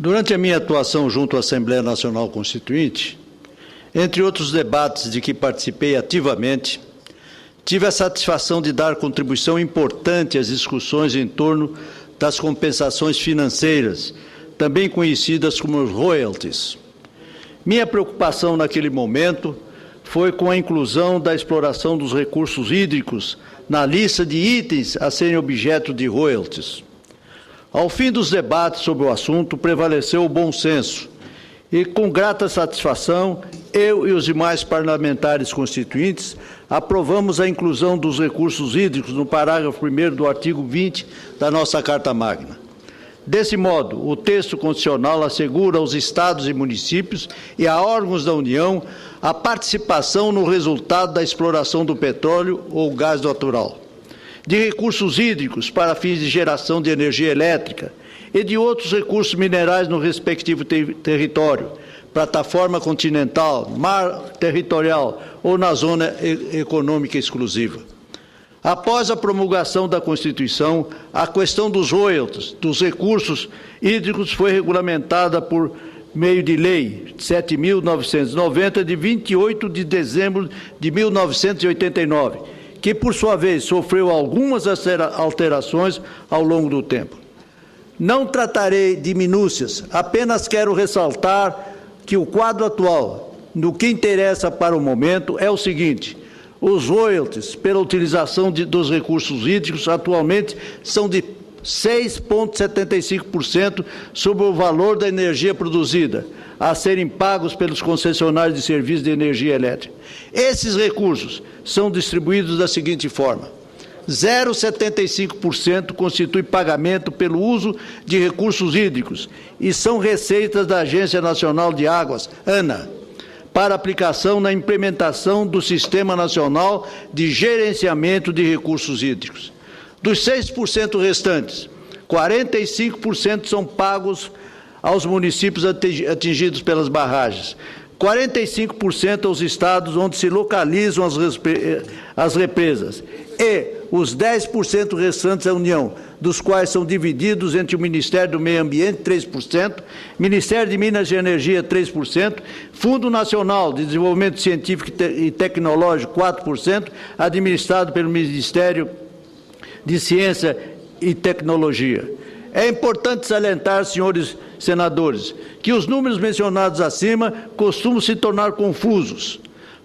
Durante a minha atuação junto à Assembleia Nacional Constituinte, entre outros debates de que participei ativamente, tive a satisfação de dar contribuição importante às discussões em torno das compensações financeiras, também conhecidas como royalties. Minha preocupação naquele momento foi com a inclusão da exploração dos recursos hídricos na lista de itens a serem objeto de royalties. Ao fim dos debates sobre o assunto, prevaleceu o bom senso e, com grata satisfação, eu e os demais parlamentares constituintes aprovamos a inclusão dos recursos hídricos no parágrafo 1º do artigo 20 da nossa Carta Magna. Desse modo, o texto constitucional assegura aos estados e municípios e a órgãos da União a participação no resultado da exploração do petróleo ou gás natural, de recursos hídricos para fins de geração de energia elétrica e de outros recursos minerais no respectivo território, plataforma continental, mar territorial ou na zona econômica exclusiva. Após a promulgação da Constituição, a questão dos royalties, dos recursos hídricos, foi regulamentada por meio de Lei 7.990, de 28 de dezembro de 1989, que, por sua vez, sofreu algumas alterações ao longo do tempo. Não tratarei de minúcias, apenas quero ressaltar que o quadro atual, no que interessa para o momento, é o seguinte: os royalties pela utilização dos recursos hídricos atualmente são de 6,75% sobre o valor da energia produzida, a serem pagos pelos concessionários de serviços de energia elétrica. Esses recursos são distribuídos da seguinte forma: 0,75% constitui pagamento pelo uso de recursos hídricos e são receitas da Agência Nacional de Águas, ANA, para aplicação na implementação do Sistema Nacional de Gerenciamento de Recursos Hídricos. Dos 6% restantes, 45% são pagos aos municípios atingidos pelas barragens, 45% aos estados onde se localizam as represas e os 10% restantes à União, dos quais são divididos entre o Ministério do Meio Ambiente, 3%, Ministério de Minas e Energia, 3%, Fundo Nacional de Desenvolvimento Científico e Tecnológico, 4%, administrado pelo Ministério de Ciência e Tecnologia. É importante salientar, senhores senadores, que os números mencionados acima costumam se tornar confusos.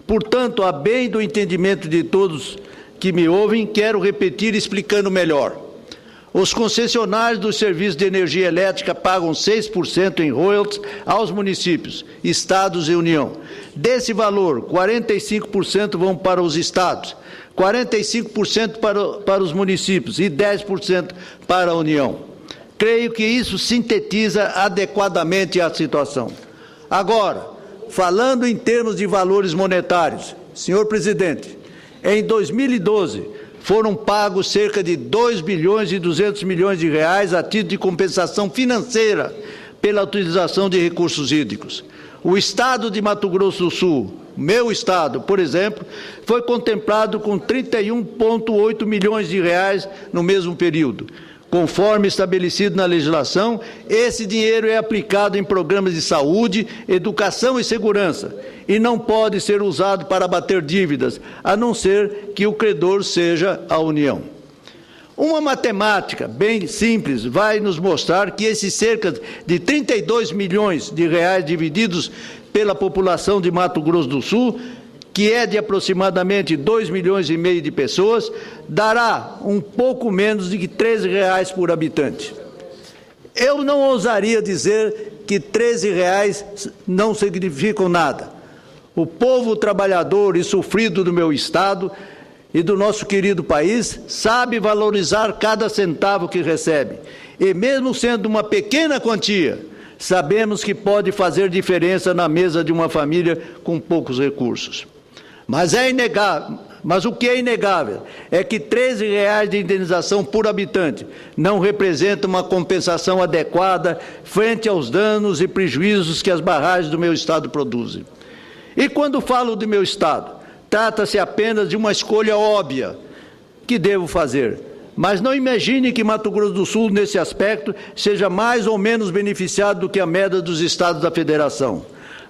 Portanto, a bem do entendimento de todos que me ouvem, quero repetir explicando melhor. Os concessionários dos serviços de energia elétrica pagam 6% em royalties aos municípios, estados e União. Desse valor, 45% vão para os estados, 45% para os municípios e 10% para a União. Creio que isso sintetiza adequadamente a situação. Agora, falando em termos de valores monetários, senhor presidente, em 2012, foram pagos cerca de 2 bilhões e 200 milhões de reais a título de compensação financeira pela utilização de recursos hídricos. O estado de Mato Grosso do Sul, meu estado, por exemplo, foi contemplado com 31,8 milhões de reais no mesmo período. Conforme estabelecido na legislação, esse dinheiro é aplicado em programas de saúde, educação e segurança e não pode ser usado para abater dívidas, a não ser que o credor seja a União. Uma matemática bem simples vai nos mostrar que esses cerca de 32 milhões de reais divididos pela população de Mato Grosso do Sul, que é de aproximadamente 2,5 milhões de pessoas, dará um pouco menos de R$ 13 por habitante. Eu não ousaria dizer que R$ 13 não significam nada. O povo trabalhador e sofrido do meu estado e do nosso querido país sabe valorizar cada centavo que recebe. E mesmo sendo uma pequena quantia, sabemos que pode fazer diferença na mesa de uma família com poucos recursos. Mas o que é inegável é que R$ 13 de indenização por habitante não representa uma compensação adequada frente aos danos e prejuízos que as barragens do meu estado produzem. E quando falo do meu estado, trata-se apenas de uma escolha óbvia que devo fazer. Mas não imagine que Mato Grosso do Sul, nesse aspecto, seja mais ou menos beneficiado do que a média dos estados da federação.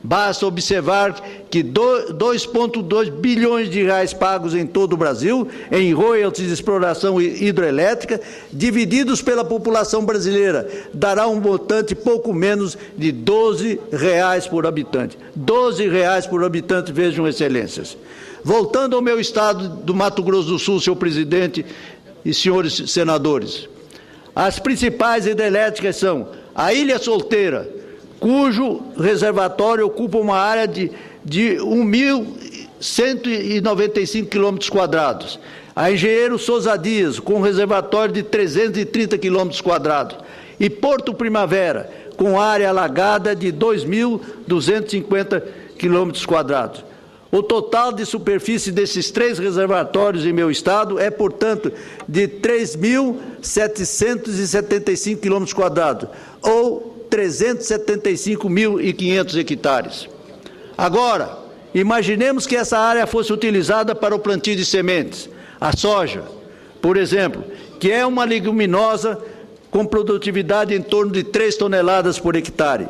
Basta observar que 2,2 bilhões de reais pagos em todo o Brasil, em royalties de exploração hidrelétrica, divididos pela população brasileira, dará um montante pouco menos de R$ 12 por habitante. R$ 12 por habitante, vejam, excelências. Voltando ao meu estado do Mato Grosso do Sul, senhor presidente e senhores senadores, as principais hidrelétricas são a Ilha Solteira, cujo reservatório ocupa uma área de 1.195 km². A Engenheiro Souza Dias, com um reservatório de 330 km². E Porto Primavera, com área alagada de 2.250 km². O total de superfície desses 3 reservatórios em meu estado é, portanto, de 3.775 km², ou 375.500 hectares. Agora, imaginemos que essa área fosse utilizada para o plantio de sementes. A soja, por exemplo, que é uma leguminosa com produtividade em torno de 3 toneladas por hectare.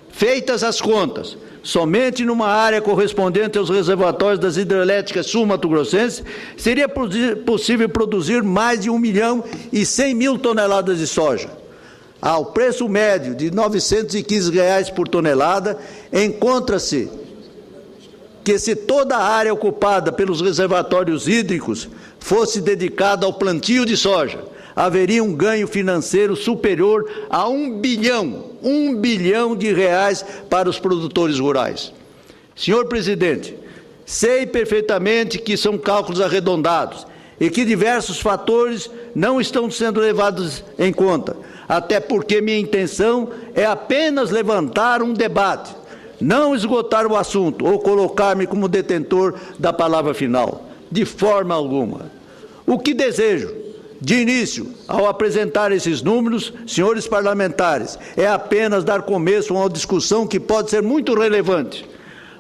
Feitas as contas, somente numa área correspondente aos reservatórios das hidrelétricas sul-mato-grossenses, seria possível produzir mais de 1.100.000 toneladas de soja. Ao preço médio de R$ 915 por tonelada, encontra-se que, se toda a área ocupada pelos reservatórios hídricos fosse dedicada ao plantio de soja, haveria um ganho financeiro superior a R$ 1 bilhão de reais para os produtores rurais. Senhor presidente, sei perfeitamente que são cálculos arredondados e que diversos fatores não estão sendo levados em conta, até porque minha intenção é apenas levantar um debate, não esgotar o assunto ou colocar-me como detentor da palavra final, de forma alguma. O que desejo, de início, ao apresentar esses números, senhores parlamentares, é apenas dar começo a uma discussão que pode ser muito relevante.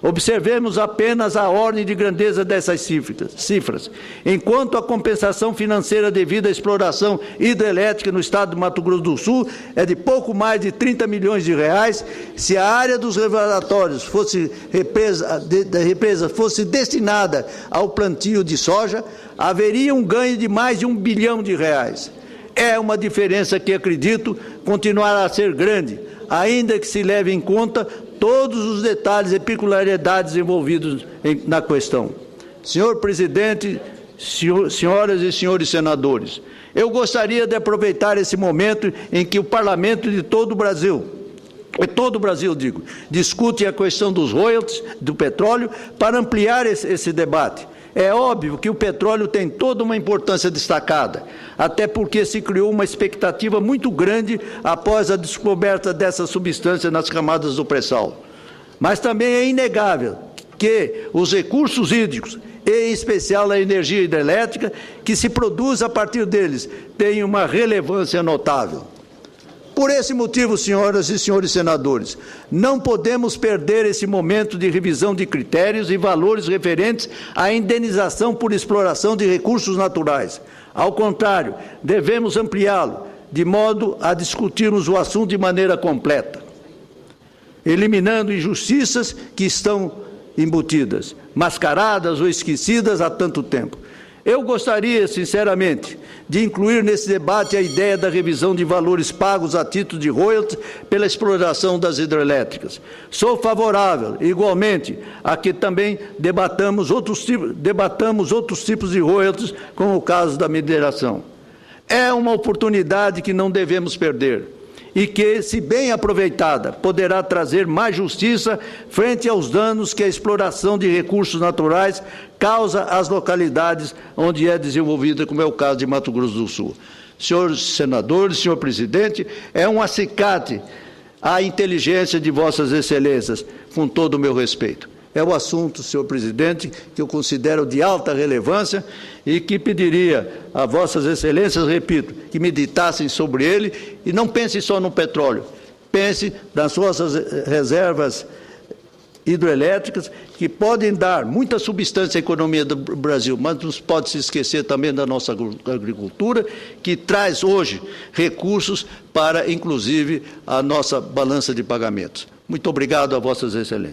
Observemos apenas a ordem de grandeza dessas cifras. Enquanto a compensação financeira devido à exploração hidrelétrica no estado de Mato Grosso do Sul é de pouco mais de 30 milhões de reais, se a área dos reservatórios fosse represa fosse destinada ao plantio de soja, haveria um ganho de mais de R$ 1 bilhão de reais. É uma diferença que, acredito, continuará a ser grande, ainda que se leve em conta todos os detalhes e peculiaridades envolvidos na questão. Senhor presidente, senhoras e senhores senadores, eu gostaria de aproveitar esse momento em que o parlamento de todo o Brasil, discute a questão dos royalties do petróleo para ampliar esse debate. É óbvio que o petróleo tem toda uma importância destacada, até porque se criou uma expectativa muito grande após a descoberta dessa substância nas camadas do pré-sal. Mas também é inegável que os recursos hídricos, e em especial a energia hidrelétrica, que se produz a partir deles, têm uma relevância notável. Por esse motivo, senhoras e senhores senadores, não podemos perder esse momento de revisão de critérios e valores referentes à indenização por exploração de recursos naturais. Ao contrário, devemos ampliá-lo, de modo a discutirmos o assunto de maneira completa, eliminando injustiças que estão embutidas, mascaradas ou esquecidas há tanto tempo. Eu gostaria, sinceramente, de incluir nesse debate a ideia da revisão de valores pagos a título de royalties pela exploração das hidrelétricas. Sou favorável, igualmente, a que também debatamos outros tipos de royalties, como o caso da mineração. É uma oportunidade que não devemos perder e que, se bem aproveitada, poderá trazer mais justiça frente aos danos que a exploração de recursos naturais causa às localidades onde é desenvolvida, como é o caso de Mato Grosso do Sul. Senhores senadores, senhor presidente, é um acicate à inteligência de vossas excelências, com todo o meu respeito. É o assunto, senhor presidente, que eu considero de alta relevância e que pediria a vossas excelências, repito, que meditassem sobre ele e não pense só no petróleo, pense nas suas reservas hidrelétricas, que podem dar muita substância à economia do Brasil, mas não pode se esquecer também da nossa agricultura, que traz hoje recursos para, inclusive, a nossa balança de pagamentos. Muito obrigado a Vossas Excelências.